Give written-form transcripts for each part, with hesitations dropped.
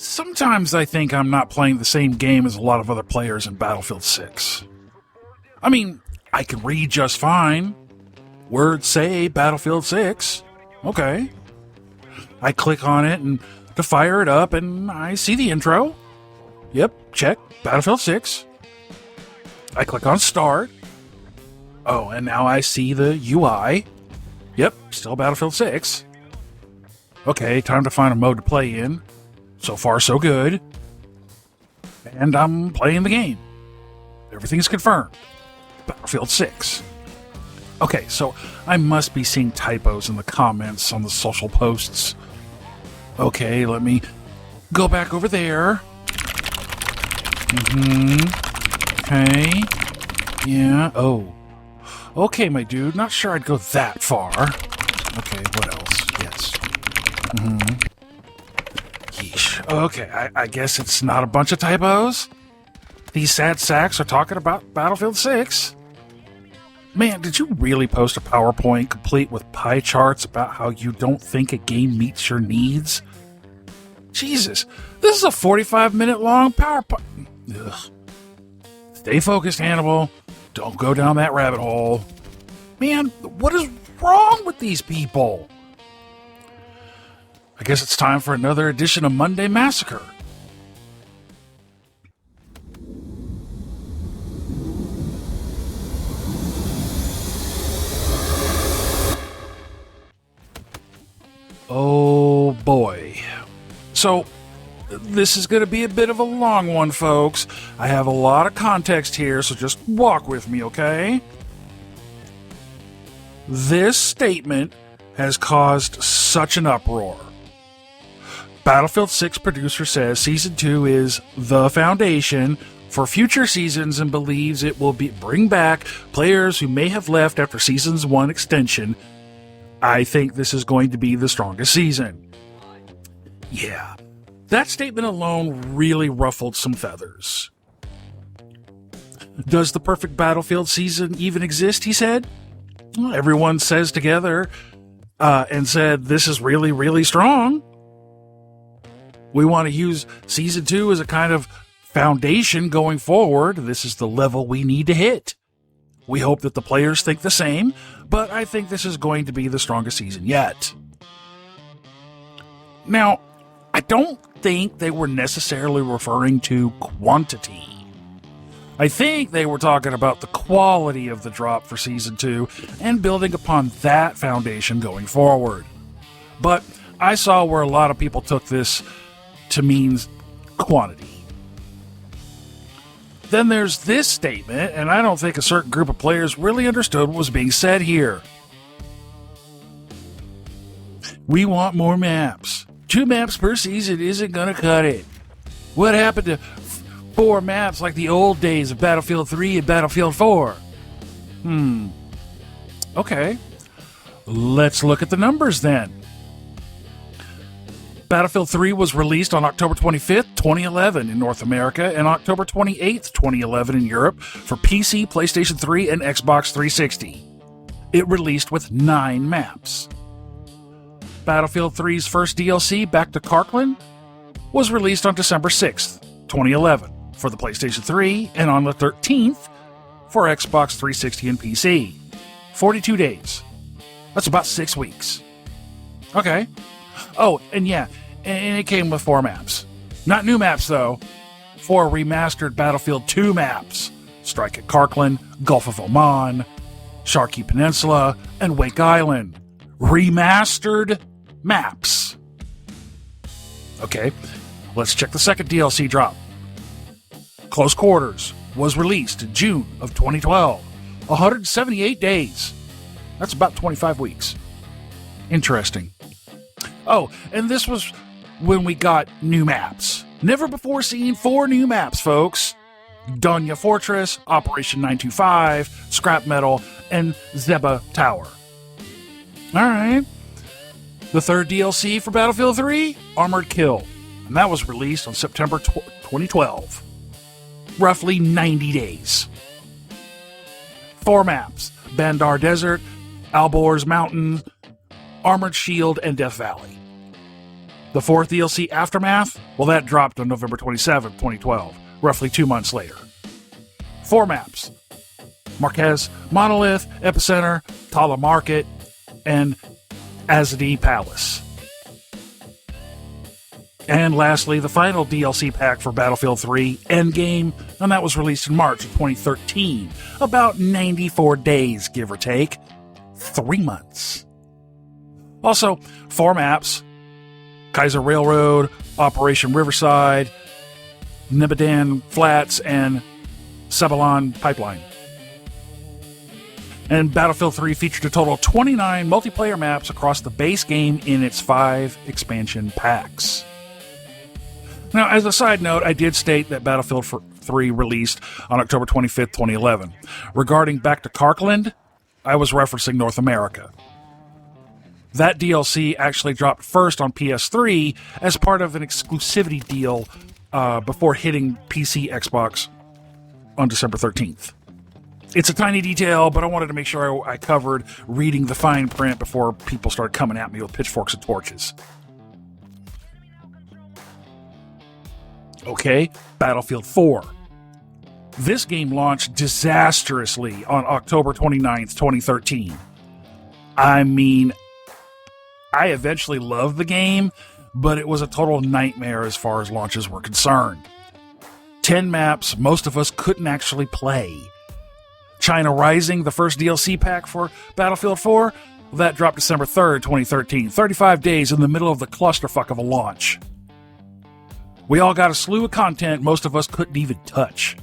Sometimes I think I'm not playing the same game as a lot of other players in Battlefield 6. I mean, I can read just fine. Words say Battlefield 6. Okay. I click on it and to fire it up and I see the intro. Yep, check, Battlefield 6. I click on start. Oh, and now I see the UI. Yep, still Battlefield 6. Okay, time to find a mode to play in. So far, so good. And I'm playing the game. Everything's confirmed. Battlefield 6. Okay, so I must be seeing typos in the comments on the social posts. Okay, let me go back over there. Okay. Yeah, oh. Okay, my dude, not sure I'd go that far. Okay, what else? Yes. Yeesh. Okay, I guess it's not a bunch of typos. These sad sacks are talking about Battlefield 6. Man, did you really post a PowerPoint complete with pie charts about how you don't think a game meets your needs? Jesus, this is a 45-minute long PowerPoint. Ugh. Stay focused, Hannibal. Don't go down that rabbit hole. Man, what is wrong with these people? I guess it's time for another edition of Monday Massacre. Oh boy. So, this is going to be a bit of a long one, folks. I have a lot of context here, so just walk with me, okay? This statement has caused such an uproar. Battlefield 6 producer says Season 2 is the foundation for future seasons and believes it will bring back players who may have left after Season's 1 extension. I think this is going to be the strongest season. Yeah. That statement alone really ruffled some feathers. Does the perfect Battlefield season even exist, he said? Well, everyone says together and said, this is really, really strong. We want to use Season 2 as a kind of foundation going forward. This is the level we need to hit. We hope that the players think the same, but I think this is going to be the strongest season yet. Now, I don't think they were necessarily referring to quantity. I think they were talking about the quality of the drop for Season 2 and building upon that foundation going forward. But I saw where a lot of people took this to mean quantity. Then there's this statement, and I don't think a certain group of players really understood what was being said here. We want more maps. 2 maps per season isn't going to cut it. What happened to 4 maps like the old days of Battlefield 3 and Battlefield 4? Okay. Let's look at the numbers then. Battlefield 3 was released on October 25th, 2011 in North America and October 28th, 2011 in Europe for PC, PlayStation 3, and Xbox 360. It released with 9 maps. Battlefield 3's first DLC, Back to Karkland, was released on December 6th, 2011 for the PlayStation 3 and on the 13th for Xbox 360 and PC. 42 days. That's about 6 weeks. Okay. Oh, and yeah, and it came with 4 maps. Not new maps, though. 4 remastered Battlefield 2 maps. Strike at Karkland, Gulf of Oman, Sharkey Peninsula, and Wake Island. Remastered maps. Okay, let's check the second DLC drop. Close Quarters was released in June of 2012. 178 days. That's about 25 weeks. Interesting. Oh, and this was when we got new maps. Never before seen 4 new maps, folks. Donya Fortress, Operation 925, Scrap Metal, and Zeba Tower. Alright. The third DLC for Battlefield 3, Armored Kill. And that was released on September 2012. Roughly 90 days. 4 maps. Bandar Desert, Alborz Mountain, Armored Shield, and Death Valley. The fourth DLC, Aftermath, well, that dropped on November 27th, 2012, roughly 2 months later. 4 maps: Marquez, Monolith, Epicenter, Tala Market, and Azadi Palace. And lastly, the final DLC pack for Battlefield 3, Endgame, and that was released in March of 2013. About 94 days, give or take. 3 months. Also, 4 maps: Kaiser Railroad, Operation Riverside, Nebedan Flats, and Cebalon Pipeline. And Battlefield 3 featured a total of 29 multiplayer maps across the base game in its 5 expansion packs. Now, as a side note, I did state that Battlefield 3 released on October 25th, 2011. Regarding Back to Karkland, I was referencing North America. That DLC actually dropped first on PS3 as part of an exclusivity deal before hitting PC Xbox on December 13th. It's a tiny detail, but I wanted to make sure I covered reading the fine print before people started coming at me with pitchforks and torches. Okay, Battlefield 4. This game launched disastrously on October 29th, 2013. I mean, I eventually loved the game, but it was a total nightmare as far as launches were concerned. 10 maps most of us couldn't actually play. China Rising, the first DLC pack for Battlefield 4, that dropped December 3rd, 2013, 35 days in the middle of the clusterfuck of a launch. We all got a slew of content most of us couldn't even touch.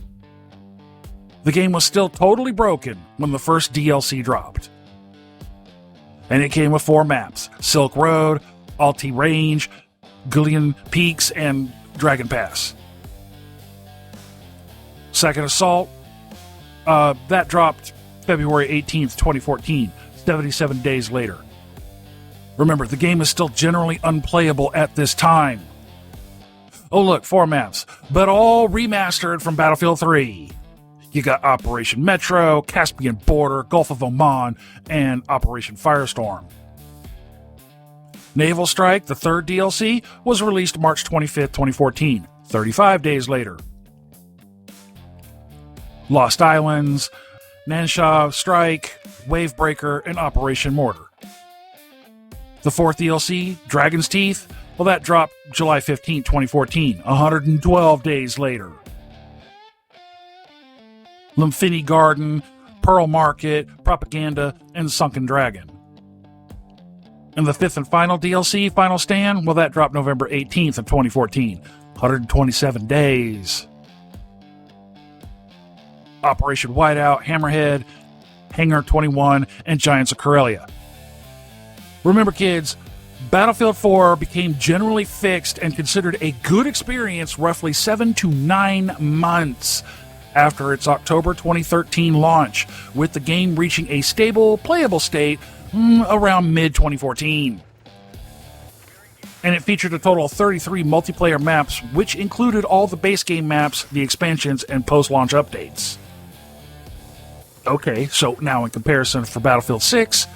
The game was still totally broken when the first DLC dropped. And it came with 4 maps: Silk Road, Alti Range, Gullion Peaks, and Dragon Pass. Second Assault, that dropped February 18th, 2014, 77 days later. Remember, the game is still generally unplayable at this time. Oh look, 4 maps, but all remastered from Battlefield 3. You got Operation Metro, Caspian Border, Gulf of Oman, and Operation Firestorm. Naval Strike, the third DLC, was released March 25th, 2014, 35 days later. Lost Islands, Nansha Strike, Wavebreaker, and Operation Mortar. The fourth DLC, Dragon's Teeth, well, that dropped July 15, 2014, 112 days later. Limfini Garden, Pearl Market, Propaganda, and Sunken Dragon. And the fifth and final DLC, Final Stand, well, that dropped November 18th of 2014, 127 days. Operation Whiteout, Hammerhead, Hangar 21, and Giants of Karelia. Remember, kids, Battlefield 4 became generally fixed and considered a good experience roughly 7 to 9 months after its October 2013 launch, with the game reaching a stable, playable state around mid-2014. And it featured a total of 33 multiplayer maps, which included all the base game maps, the expansions, and post-launch updates. Okay, so now in comparison for Battlefield 6,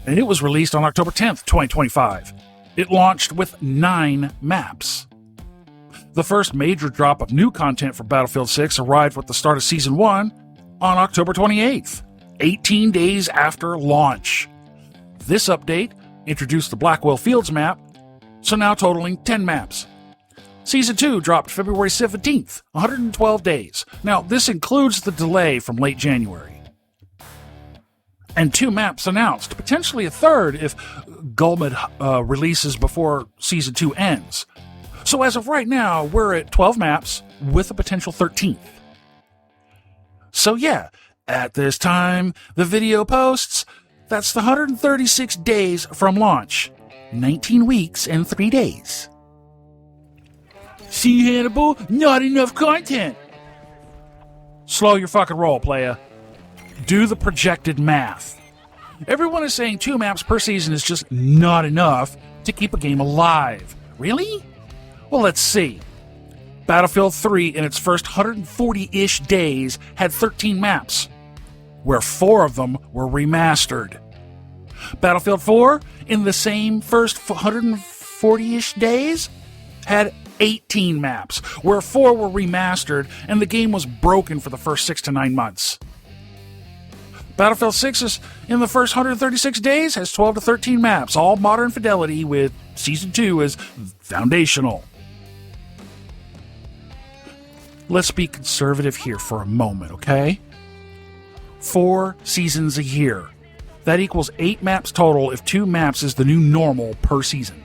and it was released on October 10th, 2025. It launched with 9 maps. The first major drop of new content for Battlefield 6 arrived with the start of Season 1 on October 28th, 18 days after launch. This update introduced the Blackwell Fields map, so now totaling 10 maps. Season 2 dropped February 17th, 112 days. Now, this includes the delay from late January. And 2 maps announced, potentially a third if Gulmad releases before Season 2 ends. So as of right now, we're at 12 maps with a potential 13th. So yeah, at this time, the video posts, that's the 136 days from launch. 19 weeks and 3 days. See, Hannibal? Not enough content. Slow your fucking roll, playa. Do the projected math. Everyone is saying 2 maps per season is just not enough to keep a game alive. Really? Well, let's see. Battlefield 3 in its first 140-ish days had 13 maps, where 4 of them were remastered. Battlefield 4 in the same first 40-ish days, had 18 maps, where 4 were remastered, and the game was broken for the first 6 to 9 months. Battlefield 6's in the first 136 days has 12 to 13 maps, all modern fidelity, with Season 2 as foundational. Let's be conservative here for a moment, okay? 4 seasons a year. That equals 8 maps total if 2 maps is the new normal per season.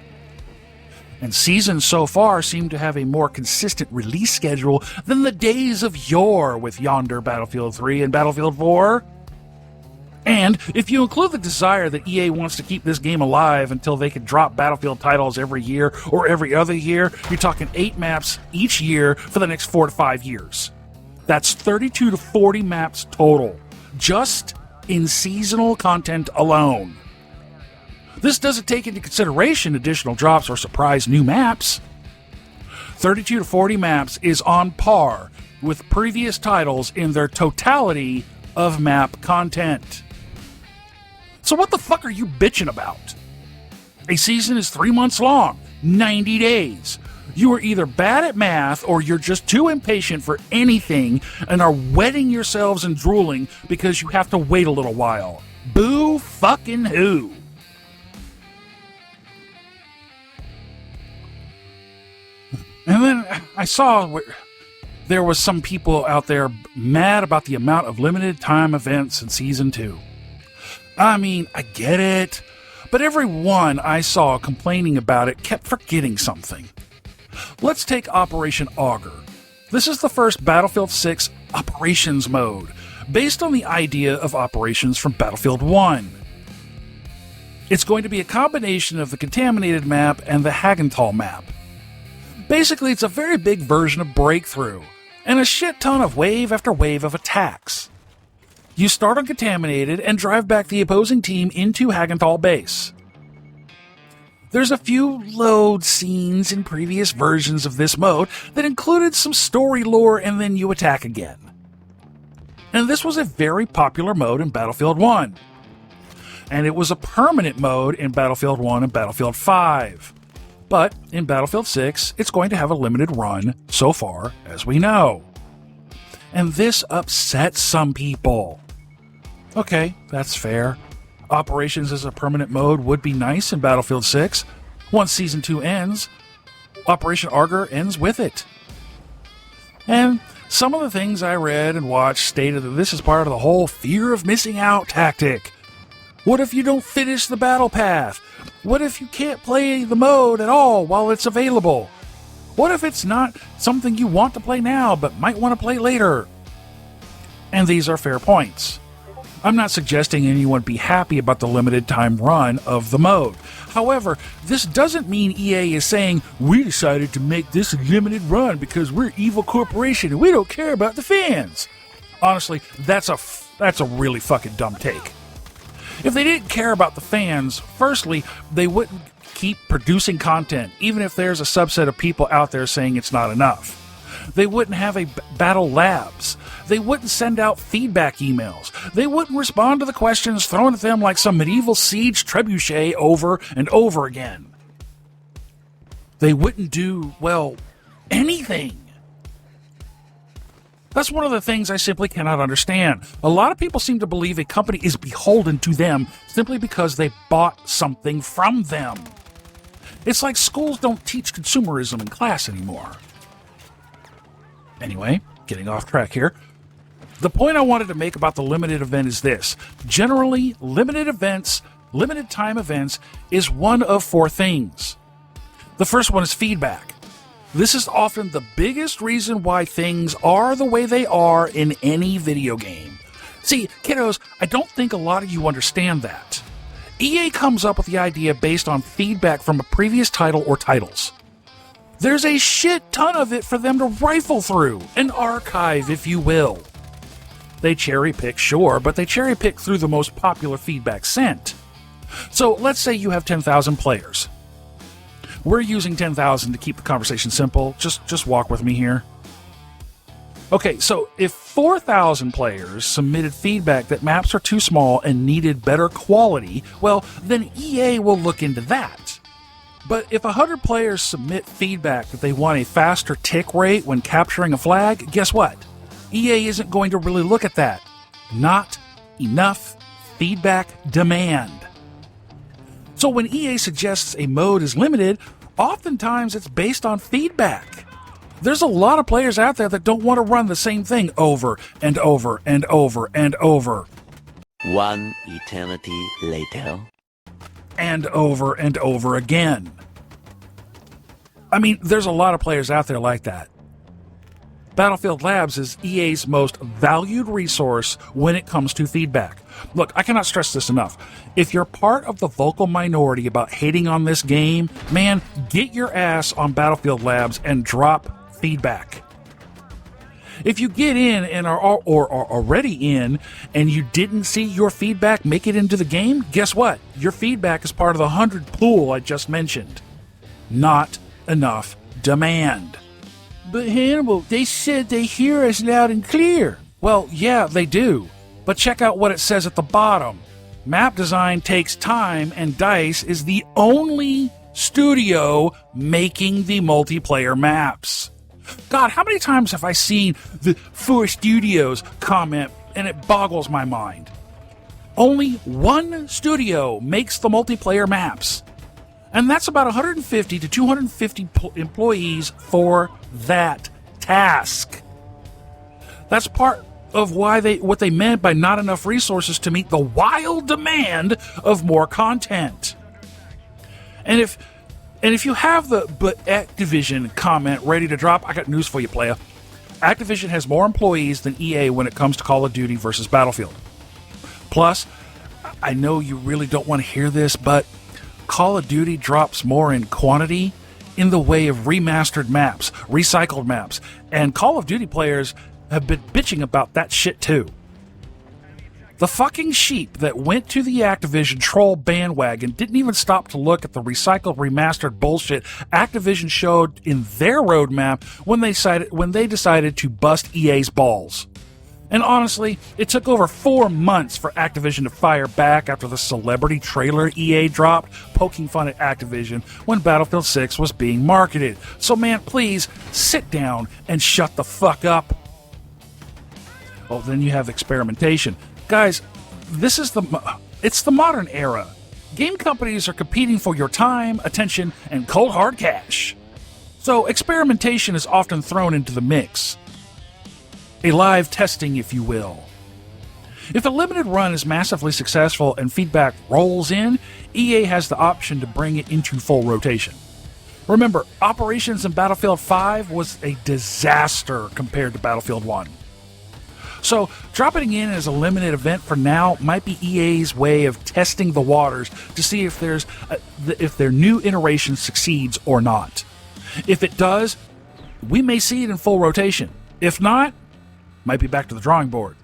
And seasons so far seem to have a more consistent release schedule than the days of yore with yonder Battlefield 3 and Battlefield 4. And if you include the desire that EA wants to keep this game alive until they can drop Battlefield titles every year or every other year, you're talking 8 maps each year for the next 4 to 5 years. That's 32 to 40 maps total, just in seasonal content alone. This doesn't take into consideration additional drops or surprise new maps. 32 to 40 maps is on par with previous titles in their totality of map content. So what the fuck are you bitching about? A season is 3 months long, 90 days. You are either bad at math or you're just too impatient for anything and are wetting yourselves and drooling because you have to wait a little while. Boo fucking who? And then I saw there was some people out there mad about the amount of limited time events in Season 2. I mean, I get it, but everyone I saw complaining about it kept forgetting something. Let's take Operation Augur. This is the first Battlefield 6 operations mode, based on the idea of operations from Battlefield 1. It's going to be a combination of the Contaminated map and the Hagenthal map. Basically, it's a very big version of Breakthrough, and a shit ton of wave after wave of attacks. You start on Contaminated and drive back the opposing team into Hagenthal base. There's a few load scenes in previous versions of this mode that included some story lore, and then you attack again. And this was a very popular mode in Battlefield 1. And it was a permanent mode in Battlefield 1 and Battlefield 5. But in Battlefield 6, it's going to have a limited run so far as we know. And this upsets some people. Okay, that's fair. Operations as a permanent mode would be nice in Battlefield 6. Once Season 2 ends, Operation Augur ends with it. And some of the things I read and watched stated that this is part of the whole fear of missing out tactic. What if you don't finish the battle path? What if you can't play the mode at all while it's available? What if it's not something you want to play now but might want to play later? And these are fair points. I'm not suggesting anyone be happy about the limited time run of the mode. However, this doesn't mean EA is saying, we decided to make this a limited run because we're evil corporation and we don't care about the fans. Honestly, that's a really fucking dumb take. If they didn't care about the fans, firstly, they wouldn't keep producing content, even if there's a subset of people out there saying it's not enough. They wouldn't have a battle labs. They wouldn't send out feedback emails. They wouldn't respond to the questions thrown at them like some medieval siege trebuchet over and over again. They wouldn't do, well, anything. That's one of the things I simply cannot understand. A lot of people seem to believe a company is beholden to them simply because they bought something from them. It's like schools don't teach consumerism in class anymore. Anyway, getting off track here. The point I wanted to make about the limited event is this. Generally, limited time events, is one of 4 things. The first one is feedback. This is often the biggest reason why things are the way they are in any video game. See, kiddos, I don't think a lot of you understand that. EA comes up with the idea based on feedback from a previous title or titles. There's a shit ton of it for them to rifle through, an archive, if you will. They cherry pick, sure, but they cherry pick through the most popular feedback sent. So let's say you have 10,000 players. We're using 10,000 to keep the conversation simple. Just walk with me here. Okay, so if 4,000 players submitted feedback that maps are too small and needed better quality, well, then EA will look into that. But if 100 players submit feedback that they want a faster tick rate when capturing a flag, guess what? EA isn't going to really look at that. Not enough feedback demand. So when EA suggests a mode is limited, oftentimes it's based on feedback. There's a lot of players out there that don't want to run the same thing over and over and over and over. One eternity later. And over again. I mean, there's a lot of players out there like that. Battlefield Labs is EA's most valued resource when it comes to feedback. Look, I cannot stress this enough. If you're part of the vocal minority about hating on this game, man, get your ass on Battlefield Labs and drop feedback. If you get in and are already in and you didn't see your feedback make it into the game, guess what? Your feedback is part of the 100 pool I just mentioned. Not enough demand. But Hannibal, they said they hear us loud and clear. Well, yeah, they do. But check out what it says at the bottom. Map design takes time, and DICE is the only studio making the multiplayer maps. God, how many times have I seen the 4 studios comment, and it boggles my mind. Only one studio makes the multiplayer maps. And that's about 150 to 250 employees for that task. That's part of what they meant by not enough resources to meet the wild demand of more content. And if you have the "but Activision" comment ready to drop, I got news for you, playa. Activision has more employees than EA when it comes to Call of Duty versus Battlefield. Plus, I know you really don't want to hear this, but Call of Duty drops more in quantity in the way of remastered maps, recycled maps, and Call of Duty players have been bitching about that shit too. The fucking sheep that went to the Activision troll bandwagon didn't even stop to look at the recycled, remastered bullshit Activision showed in their roadmap when they decided to bust EA's balls. And honestly, it took over 4 months for Activision to fire back after the celebrity trailer EA dropped, poking fun at Activision when Battlefield 6 was being marketed. So man, please, sit down and shut the fuck up. Oh, then you have Experimentation. Guys, it's the modern era. Game companies are competing for your time, attention, and cold hard cash. So Experimentation is often thrown into the mix. A live testing, if you will. If a limited run is massively successful and feedback rolls in, EA has the option to bring it into full rotation. Remember, operations in Battlefield 5 was a disaster compared to Battlefield 1. So, dropping in as a limited event for now might be EA's way of testing the waters to see if their new iteration succeeds or not. If it does, we may see it in full rotation. If not, might be back to the drawing board.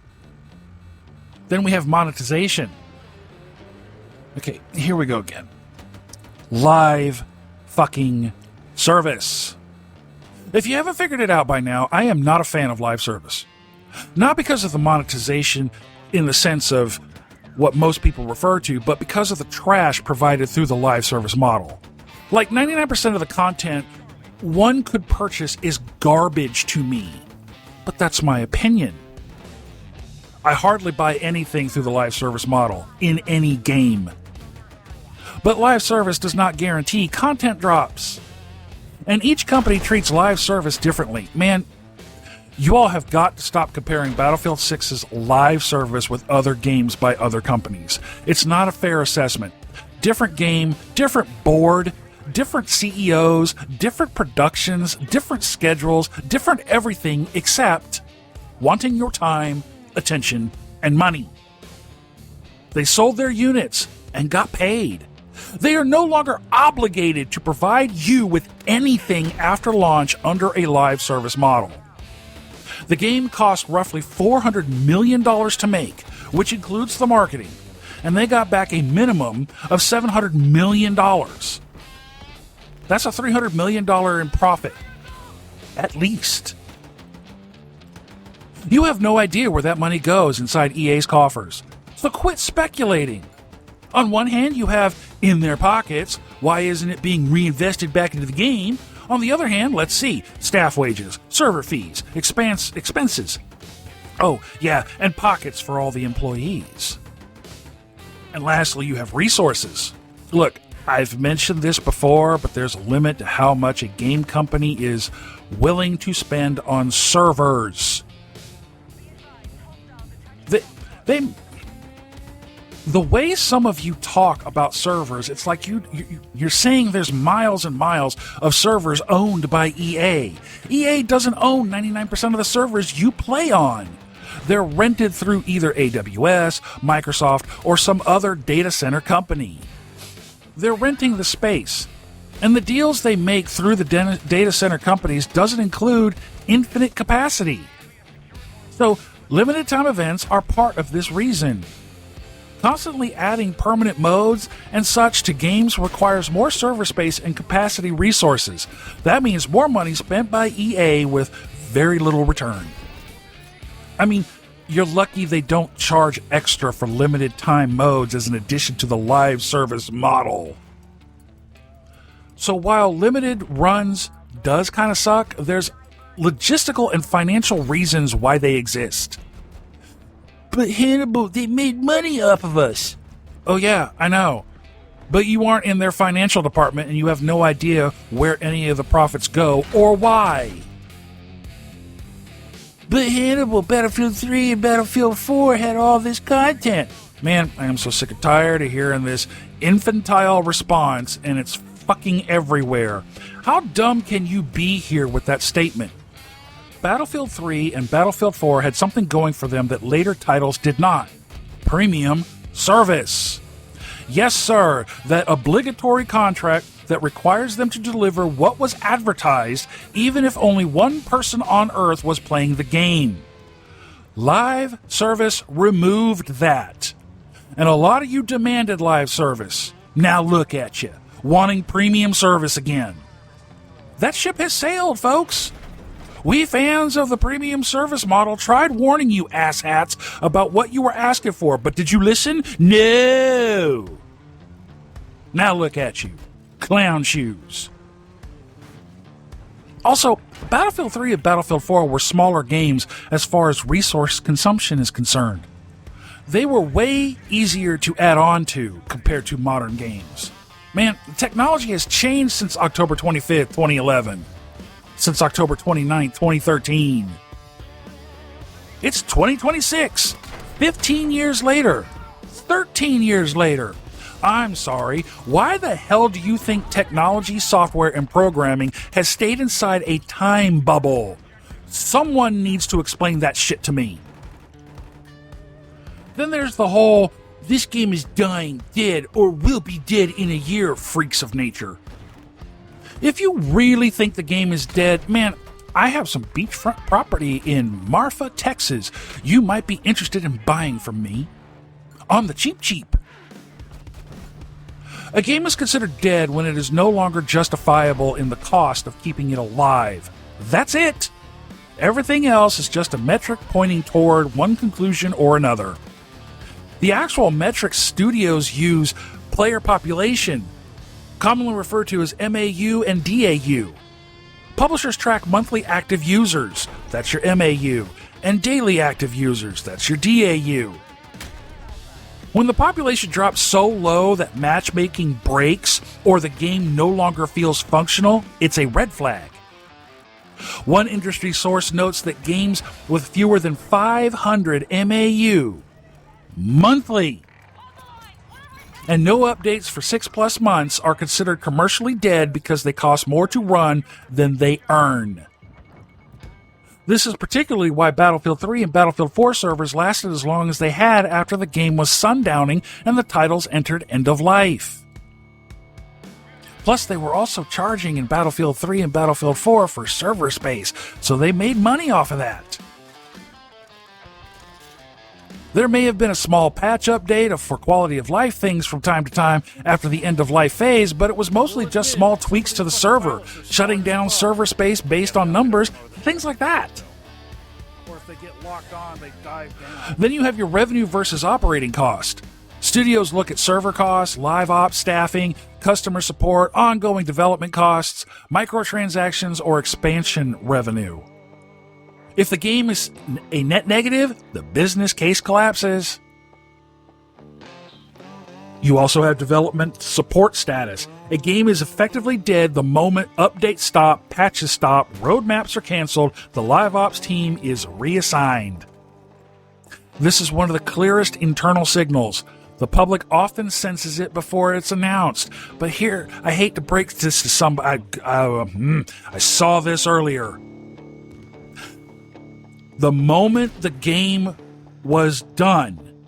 Then we have monetization. Okay, here we go again. Live fucking service. If you haven't figured it out by now, I am not a fan of live service. Not because of the monetization in the sense of what most people refer to, but because of the trash provided through the live service model. Like 99% of the content one could purchase is garbage to me. But that's my opinion. I hardly buy anything through the live service model in any game. But live service does not guarantee content drops. And each company treats live service differently. Man, you all have got to stop comparing Battlefield 6's live service with other games by other companies. It's not a fair assessment. Different game, different board, different CEOs, different productions, different schedules, different everything except wanting your time, attention, and money. They sold their units and got paid. They are no longer obligated to provide you with anything after launch under a live service model. The game cost roughly $400 million to make, which includes the marketing, and they got back a minimum of $700 million. That's a $300 million in profit, at least. You have no idea where that money goes inside EA's coffers, so quit speculating. On one hand, you have in their pockets. Why isn't it being reinvested back into the game? On the other hand, let's see. Staff wages, server fees, expenses. Oh, yeah, and pockets for all the employees. And lastly, you have resources. Look, I've mentioned this before, but there's a limit to how much a game company is willing to spend on servers. The way some of you talk about servers, it's like you're saying there's miles and miles of servers owned by EA. EA doesn't own 99% of the servers you play on. They're rented through either AWS, Microsoft, or some other data center company. They're renting the space, and the deals they make through the data center companies doesn't include infinite capacity. So, limited time events are part of this reason. Constantly adding permanent modes and such to games requires more server space and capacity resources. That means more money spent by EA with very little return. I mean, you're lucky they don't charge extra for limited time modes as an addition to the live service model. So while limited runs does kind of suck, there's logistical and financial reasons why they exist. But Hannibal, they made money off of us. Oh yeah, I know. But you aren't in their financial department and you have no idea where any of the profits go or why. But Hannibal, Battlefield 3 and Battlefield 4 had all this content. Man, I am so sick and tired of hearing this infantile response, and it's fucking everywhere. How dumb can you be here with that statement? Battlefield 3 and Battlefield 4 had something going for them that later titles did not. Premium service. Yes, sir, that obligatory contract that requires them to deliver what was advertised, even if only one person on Earth was playing the game. Live service removed that. And a lot of you demanded live service. Now look at you, wanting premium service again. That ship has sailed, folks. We fans of the premium service model tried warning you asshats about what you were asking for, but did you listen? No! Now look at you. Clown shoes. Also, Battlefield 3 and Battlefield 4 were smaller games as far as resource consumption is concerned. They were way easier to add on to compared to modern games. Man, the technology has changed since October 25th, 2011. Since October 29th, 2013. It's 2026. 15 years later. 13 years later. I'm sorry, why the hell do you think technology, software, and programming has stayed inside a time bubble? Someone needs to explain that shit to me. Then there's the whole, this game is dying, dead, or will be dead in a year, freaks of nature. If you really think the game is dead, man, I have some beachfront property in Marfa, Texas. You might be interested in buying from me. On the cheap. A game is considered dead when it is no longer justifiable in the cost of keeping it alive. That's it. Everything else is just a metric pointing toward one conclusion or another. The actual metrics studios use player population, commonly referred to as MAU and DAU. Publishers track monthly active users, that's your MAU, and daily active users, that's your DAU. When the population drops so low that matchmaking breaks or the game no longer feels functional, it's a red flag. One industry source notes that games with fewer than 500 MAU monthly and no updates for 6+ months are considered commercially dead because they cost more to run than they earn. This is particularly why Battlefield 3 and Battlefield 4 servers lasted as long as they had after the game was sundowning and the titles entered end of life. Plus, they were also charging in Battlefield 3 and Battlefield 4 for server space, so they made money off of that. There may have been a small patch update for quality of life things from time to time after the end of life phase, but it was mostly just small tweaks to the server, shutting down server space based on numbers, things like that. Or if they get locked on, they dive down. Then you have your revenue versus operating cost. Studios look at server costs, live ops staffing, customer support, ongoing development costs, microtransactions, or expansion revenue. If the game is a net negative, the business case collapses. You also have development support status. A game is effectively dead the moment updates stop, patches stop, roadmaps are canceled, the live ops team is reassigned. This is one of the clearest internal signals. The public often senses it before it's announced. But here, I hate to break this to somebody. I saw this earlier. The moment the game was done,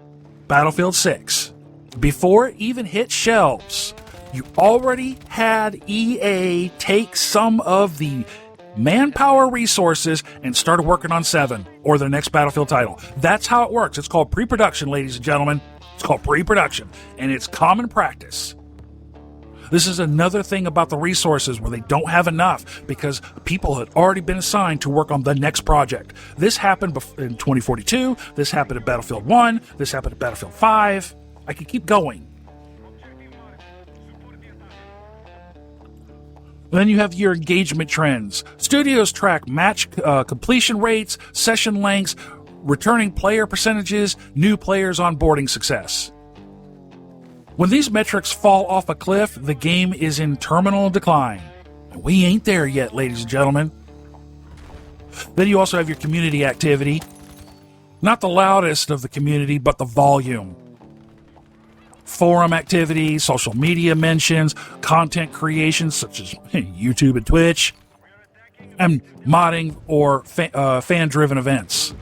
Battlefield 6, before it even hit shelves, you already had EA take some of the manpower resources and started working on 7 or their next Battlefield title. That's how it works. It's called pre-production, ladies and gentlemen. It's called pre-production, and it's common practice. This is another thing about the resources where they don't have enough because people had already been assigned to work on the next project. This happened in 2042. This happened at Battlefield 1. This happened at Battlefield 5. I could keep going. Then you have your engagement trends. Studios track match completion rates, session lengths, returning player percentages, new players onboarding success. When these metrics fall off a cliff, the game is in terminal decline. And we ain't there yet, ladies and gentlemen. Then you also have your community activity. Not the loudest of the community, but the volume. Forum activity, social media mentions, content creation such as YouTube and Twitch, and modding or fan-driven events.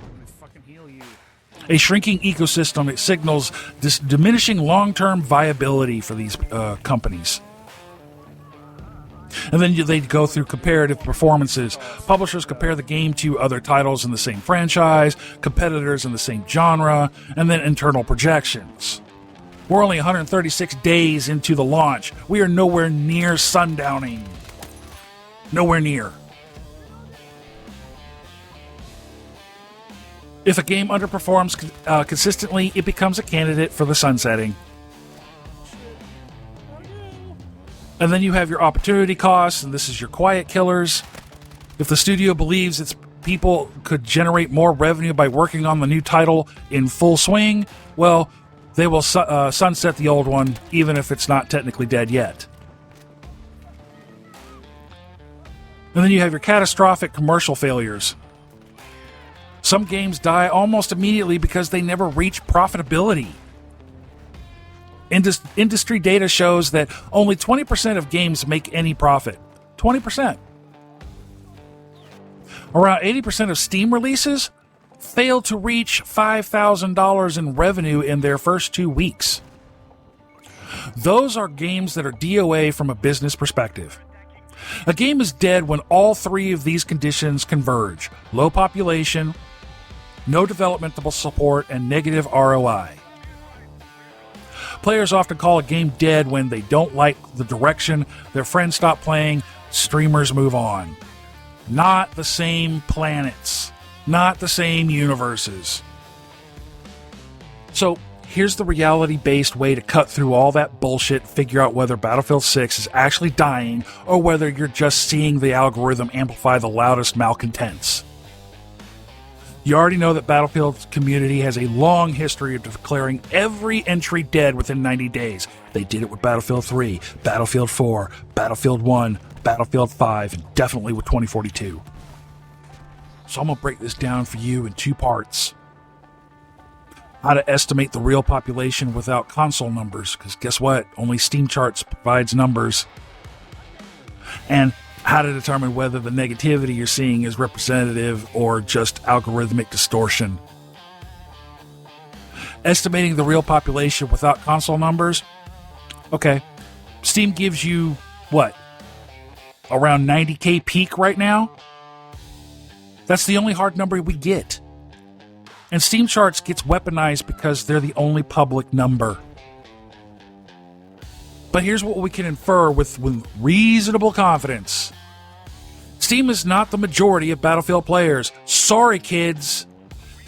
A shrinking ecosystem that signals this diminishing long-term viability for these companies. And then they go through comparative performances. Publishers compare the game to other titles in the same franchise, competitors in the same genre, and then internal projections. We're only 136 days into the launch. We are nowhere near sundowning. Nowhere near. If a game underperforms consistently, it becomes a candidate for the sunsetting. And then you have your opportunity costs, and this is your quiet killers. If the studio believes its people could generate more revenue by working on the new title in full swing, well, they will sunset the old one, even if it's not technically dead yet. And then you have your catastrophic commercial failures. Some games die almost immediately because they never reach profitability. Industry data shows that only 20% of games make any profit. 20%. Around 80% of Steam releases fail to reach $5,000 in revenue in their first 2 weeks. Those are games that are DOA from a business perspective. A game is dead when all 3 of these conditions converge: low population, no developmental support, and negative ROI. Players often call a game dead when they don't like the direction, their friends stop playing, streamers move on. Not the same planets. Not the same universes. So here's the reality-based way to cut through all that bullshit, figure out whether Battlefield 6 is actually dying or whether you're just seeing the algorithm amplify the loudest malcontents. You already know that Battlefield's community has a long history of declaring every entry dead within 90 days. They did it with Battlefield 3, Battlefield 4, Battlefield 1, Battlefield 5, and definitely with 2042. So I'm going to break this down for you in 2 parts. How to estimate the real population without console numbers, because guess what? Only Steam Charts provides numbers. And how to determine whether the negativity you're seeing is representative or just algorithmic distortion. Estimating the real population without console numbers? Okay. Steam gives you, what? Around 90k peak right now? That's the only hard number we get. And Steam Charts gets weaponized because they're the only public number. But here's what we can infer with reasonable confidence. Steam is not the majority of Battlefield players. Sorry, kids.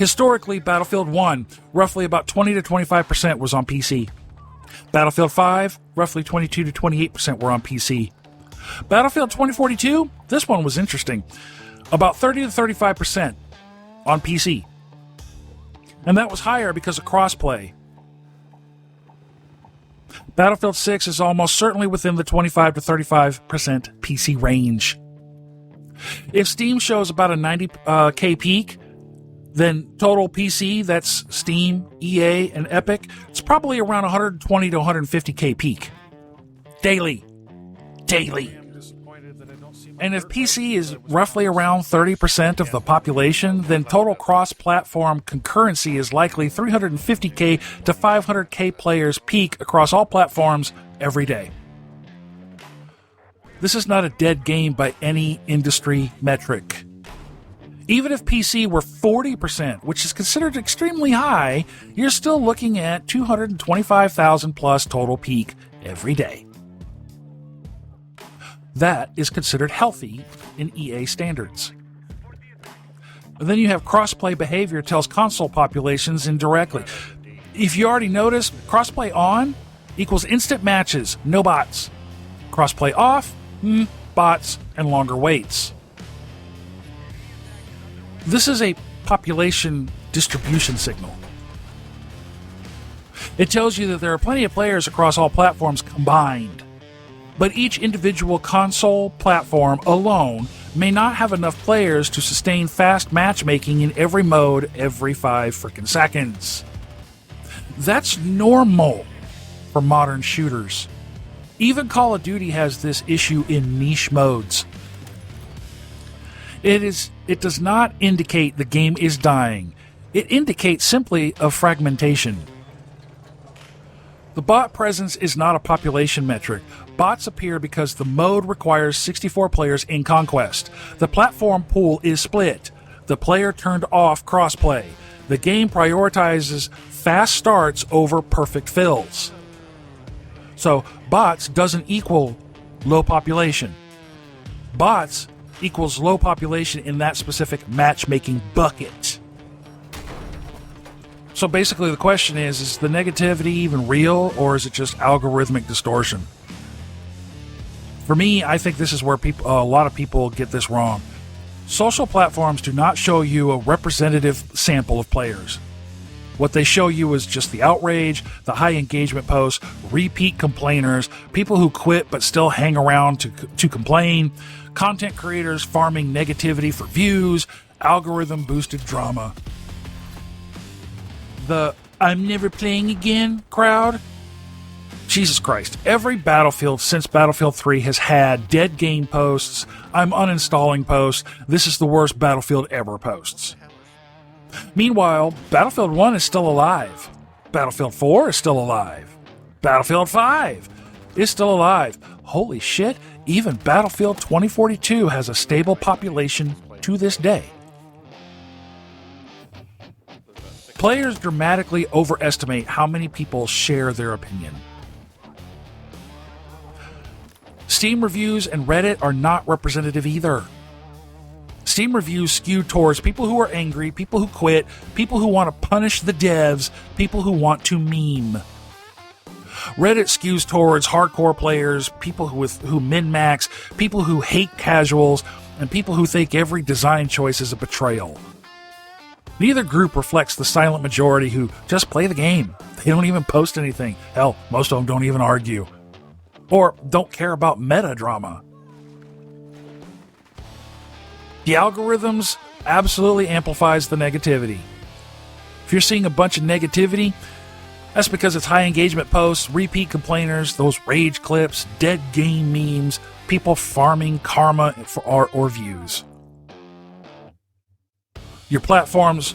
Historically, Battlefield 1, roughly about 20 to 25% was on PC. Battlefield 5, roughly 22 to 28% were on PC. Battlefield 2042, this one was interesting. About 30 to 35% on PC. And that was higher because of crossplay. Battlefield 6 is almost certainly within the 25 to 35% PC range. If Steam shows about a 90K peak, then total PC, that's Steam, EA, and Epic, it's probably around 120 to 150K peak. Daily. And if PC is roughly around 30% of the population, then total cross-platform concurrency is likely 350K to 500K players peak across all platforms every day. This is not a dead game by any industry metric. Even if PC were 40%, which is considered extremely high, you're still looking at 225,000 plus total peak every day. That is considered healthy in EA standards. And then you have crossplay behavior tells console populations indirectly. If you already noticed, crossplay on equals instant matches, no bots. Crossplay off, bots and longer waits. This is a population distribution signal. It tells you that there are plenty of players across all platforms combined, but each individual console platform alone may not have enough players to sustain fast matchmaking in every mode every 5 freaking seconds. That's normal for modern shooters. Even Call of Duty has this issue in niche modes. It does not indicate the game is dying. It indicates simply a fragmentation. The bot presence is not a population metric. Bots appear because the mode requires 64 players in Conquest. The platform pool is split. The player turned off crossplay. The game prioritizes fast starts over perfect fills. So bots doesn't equal low population. Bots equals low population in that specific matchmaking bucket. So basically the question is the negativity even real, or is it just algorithmic distortion? For me, I think this is where a lot of people get this wrong. Social platforms do not show you a representative sample of players. What they show you is just the outrage, the high engagement posts, repeat complainers, people who quit but still hang around to complain, content creators farming negativity for views, algorithm-boosted drama. The "I'm never playing again" crowd? Jesus Christ, every Battlefield since Battlefield 3 has had dead game posts, "I'm uninstalling" posts, "This is the worst Battlefield ever" posts. Meanwhile, Battlefield 1 is still alive. Battlefield 4 is still alive. Battlefield 5 is still alive. Holy shit, even Battlefield 2042 has a stable population to this day. Players dramatically overestimate how many people share their opinion. Steam reviews and Reddit are not representative either. Steam reviews skew towards people who are angry, people who quit, people who want to punish the devs, people who want to meme. Reddit skews towards hardcore players, people who min-max, people who hate casuals, and people who think every design choice is a betrayal. Neither group reflects the silent majority who just play the game. They don't even post anything. Hell, most of them don't even argue. Or don't care about meta drama. The algorithms absolutely amplifies the negativity. If you're seeing a bunch of negativity, that's because it's high engagement posts, repeat complainers, those rage clips, dead game memes, people farming karma or views. Your platforms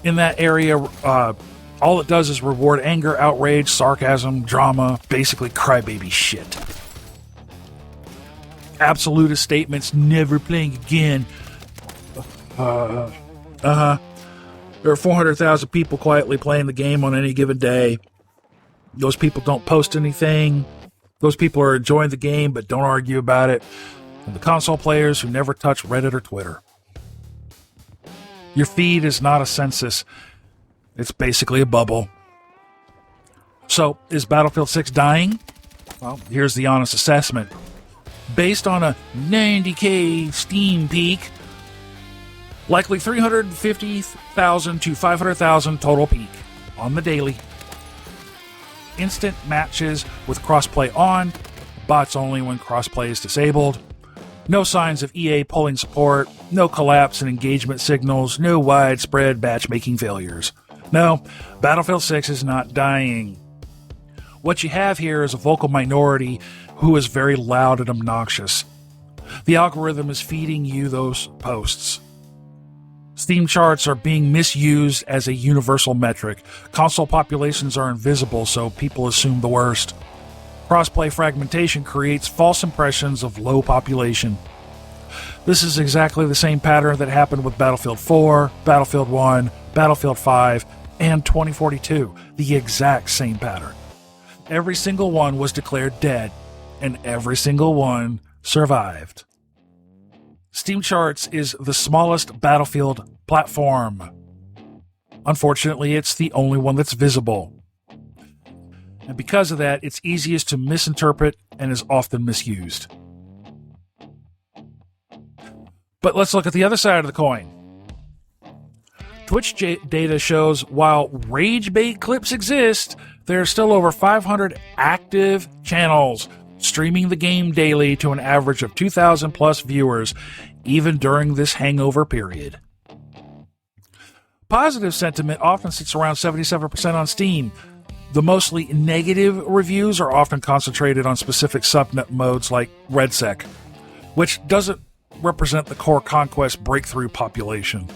in that area, all it does is reward anger, outrage, sarcasm, drama, basically crybaby shit. Absolutist statements, "never playing again." There are 400,000 people quietly playing the game on any given day. Those people don't post anything. Those people are enjoying the game but don't argue about it. And the console players who never touch Reddit or Twitter. Your feed is not a census. It's basically a bubble. So, is Battlefield 6 dying? Well, here's the honest assessment. Based on a 90K Steam peak, likely 350,000 to 500,000 total peak on the daily. Instant matches with crossplay on, bots only when crossplay is disabled. No signs of EA pulling support, no collapse in engagement signals, no widespread matchmaking failures. No, Battlefield 6 is not dying. What you have here is a vocal minority who is very loud and obnoxious. The algorithm is feeding you those posts. Steam charts are being misused as a universal metric. Console populations are invisible, so people assume the worst. Crossplay fragmentation creates false impressions of low population. This is exactly the same pattern that happened with Battlefield 4, Battlefield 1, Battlefield 5, and 2042. The exact same pattern. Every single one was declared dead, and every single one survived. Steam Charts is the smallest Battlefield platform. Unfortunately, it's the only one that's visible. And because of that, it's easiest to misinterpret and is often misused. But let's look at the other side of the coin. Twitch data shows while rage bait clips exist, there are still over 500 active channels streaming the game daily to an average of 2,000 plus viewers, even during this hangover period. Positive sentiment often sits around 77% on Steam. The mostly negative reviews are often concentrated on specific subnet modes like RedSec, which doesn't represent the core Conquest breakthrough population.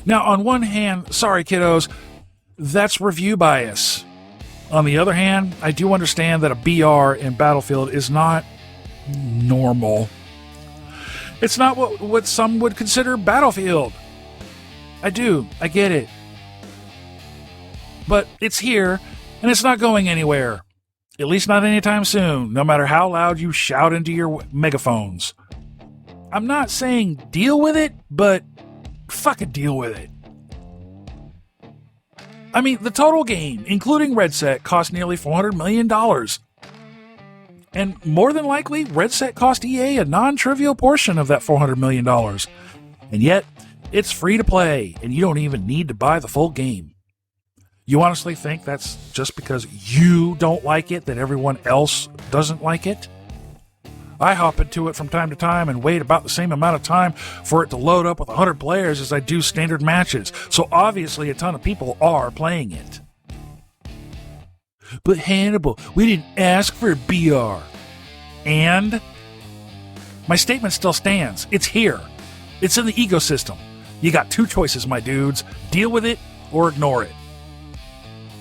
Now, on one hand, sorry kiddos, that's review bias. On the other hand, I do understand that a BR in Battlefield is not normal. It's not what some would consider Battlefield. I get it. But it's here, and it's not going anywhere. At least not anytime soon, no matter how loud you shout into your megaphones. I'm not saying deal with it, but fucking deal with it. I mean, the total game, including RedSec, cost nearly $400 million. And more than likely, RedSec cost EA a non-trivial portion of that $400 million. And yet, it's free to play, and you don't even need to buy the full game. You honestly think that's just because you don't like it that everyone else doesn't like it? I hop into it from time to time and wait about the same amount of time for it to load up with 100 players as I do standard matches, so obviously a ton of people are playing it. But Hannibal, we didn't ask for a BR. And? My statement still stands. It's here. It's in the ecosystem. You got two choices, my dudes. Deal with it or ignore it.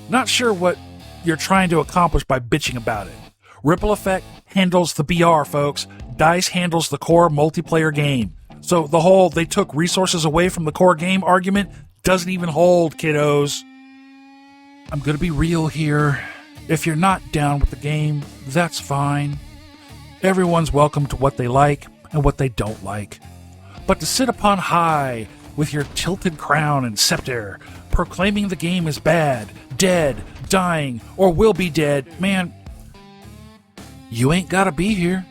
Not sure what you're trying to accomplish by bitching about it. Ripple Effect handles the BR, folks. DICE handles the core multiplayer game. So the whole they took resources away from the core game argument doesn't even hold, kiddos. I'm gonna be real here. If you're not down with the game, that's fine. Everyone's welcome to what they like and what they don't like. But to sit upon high with your tilted crown and scepter, proclaiming the game is bad, dead, dying, or will be dead, man, you ain't gotta be here.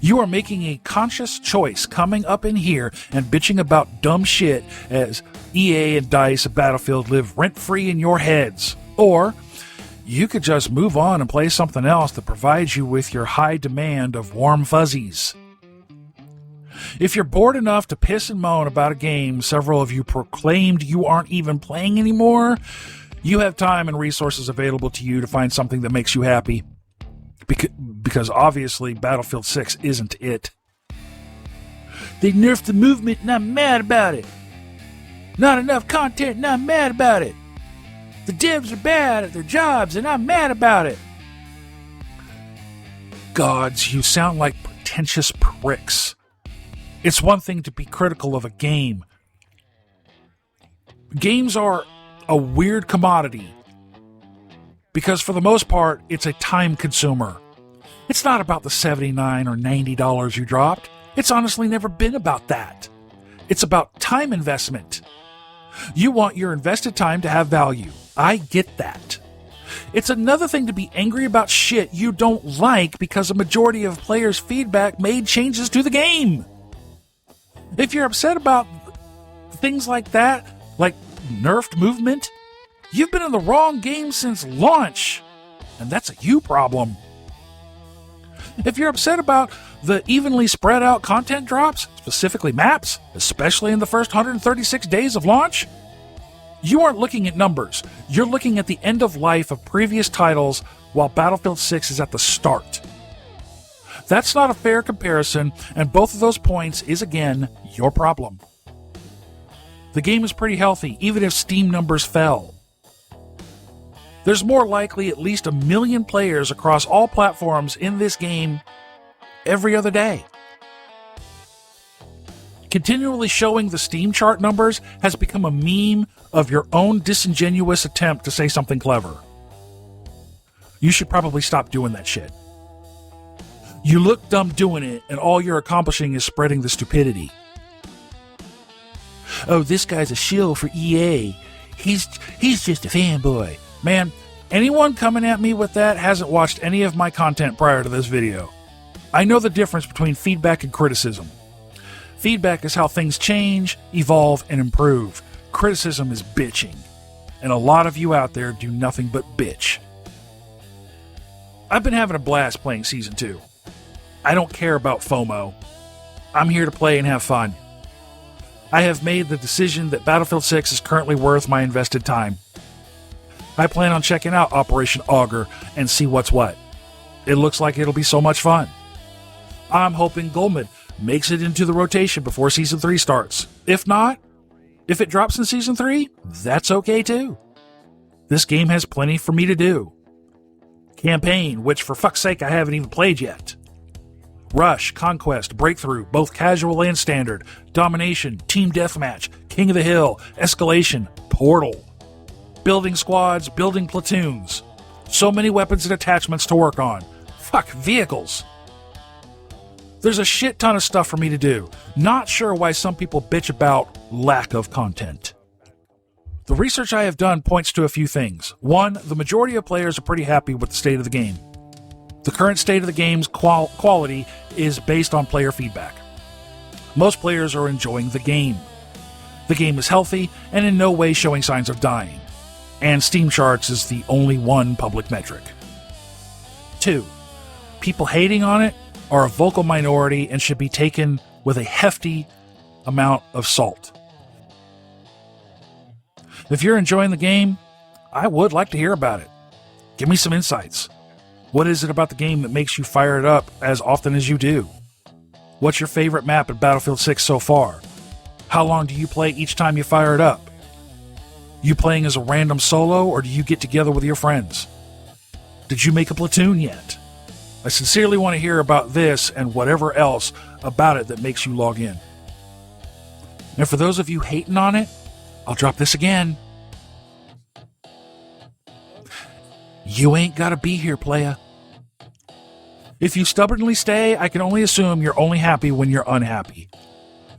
You are making a conscious choice coming up in here and bitching about dumb shit as EA and DICE and Battlefield live rent-free in your heads. Or you could just move on and play something else that provides you with your high demand of warm fuzzies. If you're bored enough to piss and moan about a game several of you proclaimed you aren't even playing anymore, you have time and resources available to you to find something that makes you happy. Because obviously Battlefield 6 isn't it. They nerfed the movement and I'm mad about it. Not enough content and I'm mad about it. The devs are bad at their jobs and I'm mad about it. Gods, you sound like pretentious pricks. It's one thing to be critical of a game. Games are a weird commodity because for the most part, it's a time consumer. It's not about the $79 or $90 you dropped. It's honestly never been about that. It's about time investment. You want your invested time to have value. I get that. It's another thing to be angry about shit you don't like because a majority of players' feedback made changes to the game. If you're upset about things like that, like nerfed movement, you've been in the wrong game since launch, and that's a you problem. If you're upset about the evenly spread out content drops, specifically maps, especially in the first 136 days of launch, you aren't looking at numbers. You're looking at the end of life of previous titles while Battlefield 6 is at the start. That's not a fair comparison, and both of those points is, again, your problem. The game is pretty healthy, even if Steam numbers fell. There's more likely at least 1 million players across all platforms in this game every other day. Continually showing the Steam chart numbers has become a meme of your own disingenuous attempt to say something clever. You should probably stop doing that shit. You look dumb doing it, and all you're accomplishing is spreading the stupidity. Oh, this guy's a shill for EA. He's just a fanboy. Man, anyone coming at me with that hasn't watched any of my content prior to this video. I know the difference between feedback and criticism. Feedback is how things change, evolve, and improve. Criticism is bitching. And a lot of you out there do nothing but bitch. I've been having a blast playing Season 2. I don't care about FOMO. I'm here to play and have fun. I have made the decision that Battlefield 6 is currently worth my invested time. I plan on checking out Operation Augur and see what's what. It looks like it'll be so much fun. I'm hoping Goldman makes it into the rotation before Season 3 starts. If not, if it drops in Season 3, that's okay too. This game has plenty for me to do. Campaign, which for fuck's sake I haven't even played yet. Rush, Conquest, Breakthrough, both casual and standard. Domination, Team Deathmatch, King of the Hill, Escalation, Portal. Building squads, building platoons. So many weapons and attachments to work on. Fuck, vehicles. There's a shit ton of stuff for me to do. Not sure why some people bitch about lack of content. The research I have done points to a few things. One, the majority of players are pretty happy with the state of the game. The current state of the game's quality is based on player feedback. Most players are enjoying the game. The game is healthy and in no way showing signs of dying. And Steam charts is the only one public metric. 2, people hating on it are a vocal minority and should be taken with a hefty amount of salt. If you're enjoying the game, I would like to hear about it. Give me some insights. What is it about the game that makes you fire it up as often as you do? What's your favorite map in Battlefield 6 so far? How long do you play each time you fire it up? You playing as a random solo, or do you get together with your friends? Did you make a platoon yet? I sincerely want to hear about this and whatever else about it that makes you log in. And for those of you hating on it, I'll drop this again. You ain't gotta be here, playa. If you stubbornly stay, I can only assume you're only happy when you're unhappy.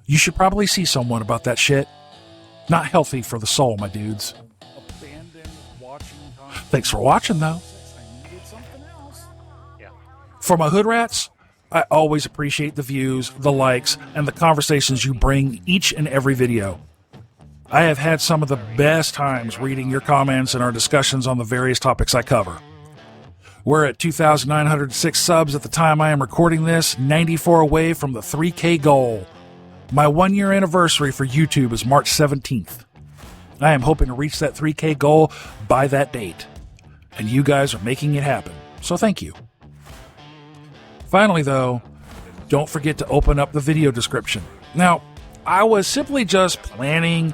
You should probably see someone about that shit. Not healthy for the soul, my dudes. Thanks for watching, though. For my hood rats, I always appreciate the views, the likes, and the conversations you bring each and every video. I have had some of the best times reading your comments and our discussions on the various topics I cover. We're at 2,906 subs at the time I am recording this, 94 away from the 3K goal. My 1-year anniversary for YouTube is March 17th. I am hoping to reach that 3K goal by that date. And you guys are making it happen, so thank you. Finally though, don't forget to open up the video description. Now, I was simply just planning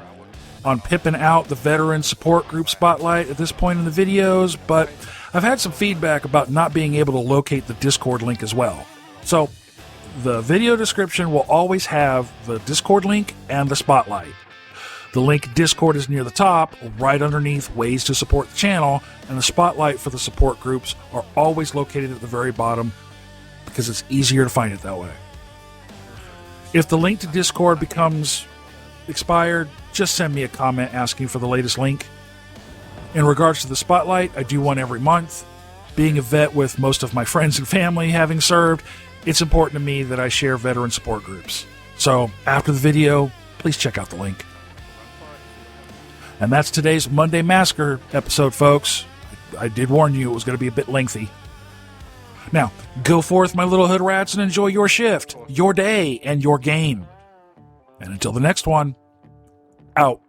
on pipping out the veteran support group spotlight at this point in the videos, but I've had some feedback about not being able to locate the Discord link as well. So, the video description will always have the Discord link and the spotlight. The link Discord is near the top, right underneath ways to support the channel, and the spotlight for the support groups are always located at the very bottom because it's easier to find it that way. If the link to Discord becomes expired, just send me a comment asking for the latest link. In regards to the spotlight, I do one every month. Being a vet with most of my friends and family having served, it's important to me that I share veteran support groups. So after the video, please check out the link. And that's today's Monday Massacre episode, folks. I did warn you it was going to be a bit lengthy. Now, go forth, my little hood rats, and enjoy your shift, your day, and your game. And until the next one, out.